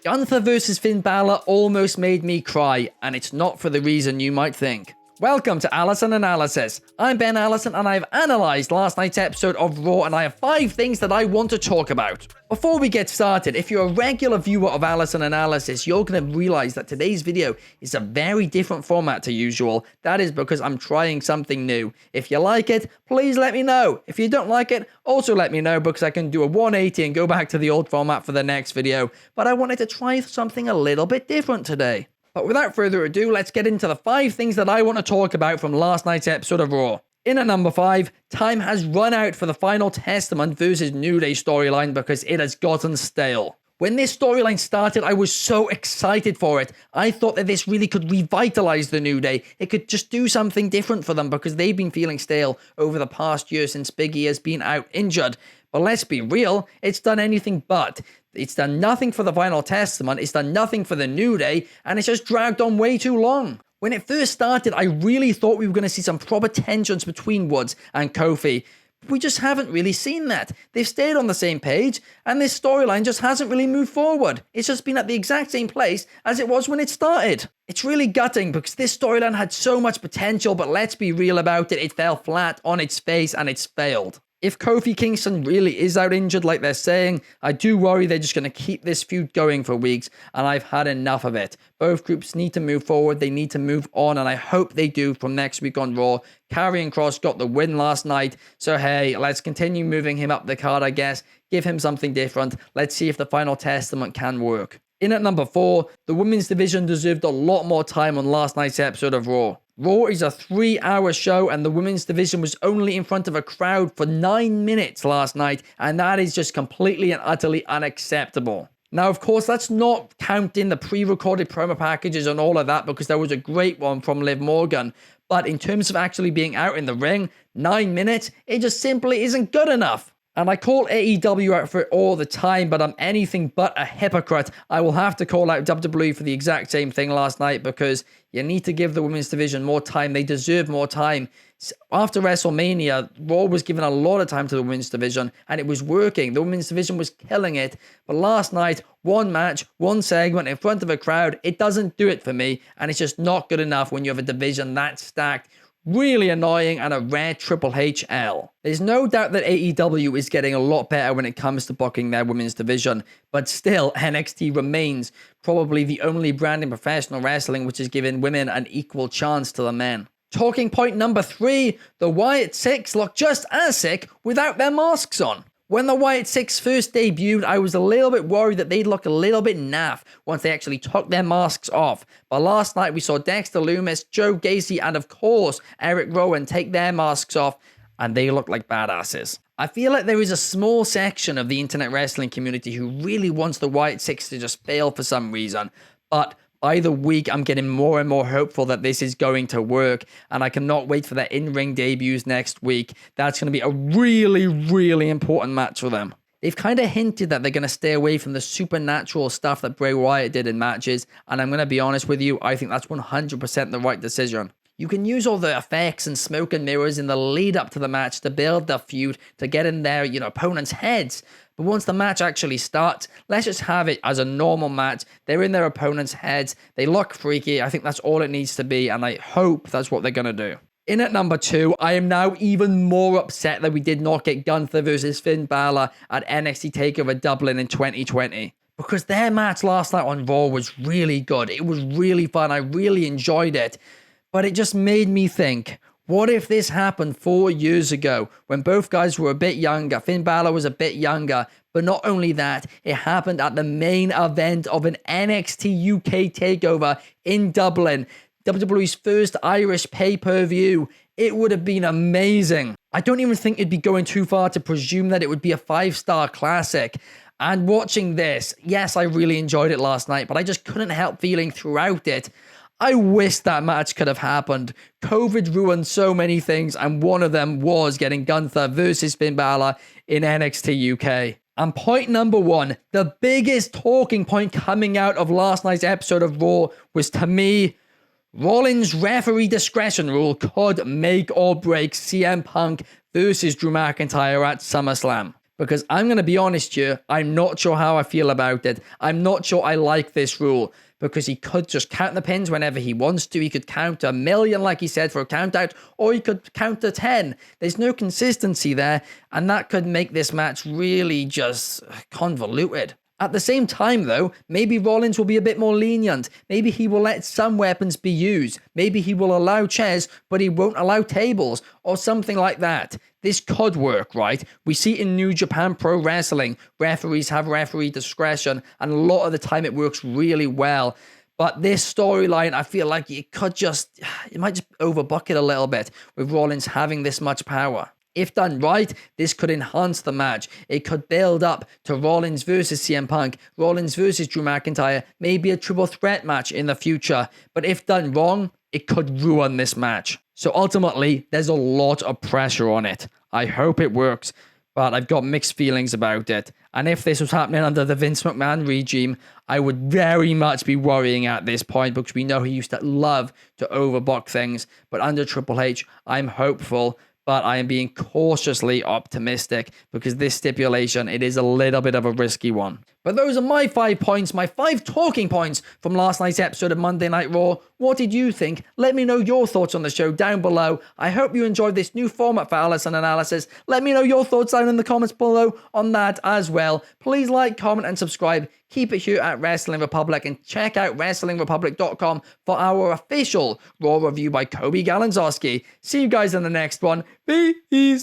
Gunther versus Finn Balor almost made me cry, and it's not for the reason you might think. Welcome to Allison Analysis. I'm Ben Allison, and I've analysed last night's episode of Raw, and I have 5 things that I want to talk about. Before we get started, if you're a regular viewer of Allison Analysis, you're going to realise that today's video is a very different format to usual. That is because I'm trying something new. If you like it, please let me know. If you don't like it, also let me know, because I can do a 180 and go back to the old format for the next video. But I wanted to try something a little bit different today. But without further ado, let's get into the 5 things that I want to talk about from last night's episode of Raw. In at number 5, time has run out for the final Testament versus New Day storyline because it has gotten stale. When this storyline started, I was so excited for it. I thought that this really could revitalize the New Day. It could just do something different for them because they've been feeling stale over the past year since Big E has been out injured. But let's be real, it's done anything but. It's done nothing for the final Testament, it's done nothing for the New Day, and it's just dragged on way too long. When it first started, I really thought we were going to see some proper tensions between Woods and Kofi. We just haven't really seen that. They've stayed on the same page, and this storyline just hasn't really moved forward. It's just been at the exact same place as it was when it started. It's really gutting because this storyline had so much potential, but let's be real about it, it fell flat on its face and it's failed. If Kofi Kingston really is out injured like they're saying, I do worry they're just going to keep this feud going for weeks, and I've had enough of it. Both groups need to move forward, they need to move on, and I hope they do from next week on Raw. Karrion Kross got the win last night, so hey, let's continue moving him up the card, I guess. Give him something different. Let's see if the final Testament can work. In at number 4, the women's division deserved a lot more time on last night's episode of Raw. Raw is a 3-hour show, and the women's division was only in front of a crowd for 9 minutes last night, and that is just completely and utterly unacceptable. Now, of course, that's not counting the pre-recorded promo packages and all of that, because there was a great one from Liv Morgan. But in terms of actually being out in the ring, 9 minutes, it just simply isn't good enough. And I call AEW out for it all the time, but I'm anything but a hypocrite. I will have to call out WWE for the exact same thing last night, because you need to give the women's division more time. They deserve more time. After WrestleMania, Raw was given a lot of time to the women's division, and it was working. The women's division was killing it. But last night, one match, one segment in front of a crowd, it doesn't do it for me, and it's just not good enough when you have a division that stacked. Really annoying and a rare Triple H L. There's no doubt that AEW is getting a lot better when it comes to booking their women's division, but still NXT remains probably the only brand in professional wrestling which has given women an equal chance to the men. Talking point number 3, the Wyatt Six look just as sick without their masks on. When the Wyatt Six first debuted, I was a little bit worried that they'd look a little bit naff once they actually took their masks off. But last night we saw Dexter Lumis, Joe Gacy, and of course Eric Rowan take their masks off, and they look like badasses. I feel like there is a small section of the internet wrestling community who really wants the Wyatt Six to just fail for some reason. But by the week, I'm getting more and more hopeful that this is going to work, and I cannot wait for their in-ring debuts next week. That's going to be a really, really important match for them. They've kind of hinted that they're going to stay away from the supernatural stuff that Bray Wyatt did in matches, and I'm going to be honest with you, I think that's 100% the right decision. You can use all the effects and smoke and mirrors in the lead up to the match to build the feud, to get in their, opponents' heads. But once the match actually starts, let's just have it as a normal match. They're in their opponent's heads. They look freaky. I think that's all it needs to be, and I hope that's what they're going to do. In at number 2, I am now even more upset that we did not get Gunther versus Finn Balor at NXT TakeOver Dublin in 2020. Because their match last night on Raw was really good. It was really fun. I really enjoyed it. But it just made me think, what if this happened 4 years ago when both guys were a bit younger? Finn Balor was a bit younger. But not only that, it happened at the main event of an NXT UK takeover in Dublin. WWE's first Irish pay-per-view. It would have been amazing. I don't even think it'd be going too far to presume that it would be a 5-star classic. And watching this, yes, I really enjoyed it last night, but I just couldn't help feeling throughout it, I wish that match could have happened. COVID ruined so many things, and one of them was getting Gunther versus Finn Balor in NXT UK. And point number 1, the biggest talking point coming out of last night's episode of Raw was, to me, Rollins' referee discretion rule could make or break CM Punk versus Drew McIntyre at SummerSlam. Because I'm going to be honest here, I'm not sure how I feel about it. I'm not sure I like this rule. Because he could just count the pins whenever he wants to. He could count 1,000,000, like he said, for a count out, or he could count to 10. There's no consistency there, and that could make this match really just convoluted. At the same time, though, maybe Rollins will be a bit more lenient. Maybe he will let some weapons be used. Maybe he will allow chairs, but he won't allow tables, or something like that. This could work, right? We see in New Japan Pro Wrestling, referees have referee discretion, and a lot of the time it works really well. But this storyline, I feel like it might just overbook it a little bit with Rollins having this much power. If done right, this could enhance the match. It could build up to Rollins versus CM Punk, Rollins versus Drew McIntyre, maybe a triple threat match in the future. But if done wrong, it could ruin this match. So ultimately, there's a lot of pressure on it. I hope it works, but I've got mixed feelings about it. And if this was happening under the Vince McMahon regime, I would very much be worrying at this point because we know he used to love to overbook things. But under Triple H, I'm hopeful, but I am being cautiously optimistic because this stipulation, it is a little bit of a risky one. But those are my 5 points, my 5 talking points from last night's episode of Monday Night Raw. What did you think? Let me know your thoughts on the show down below. I hope you enjoyed this new format for Allison Analysis. Let me know your thoughts down in the comments below on that as well. Please like, comment, and subscribe. Keep it here at Wrestling Republic and check out WrestlingRepublic.com for our official Raw review by Kobe Galanzowski. See you guys in the next one. Peace.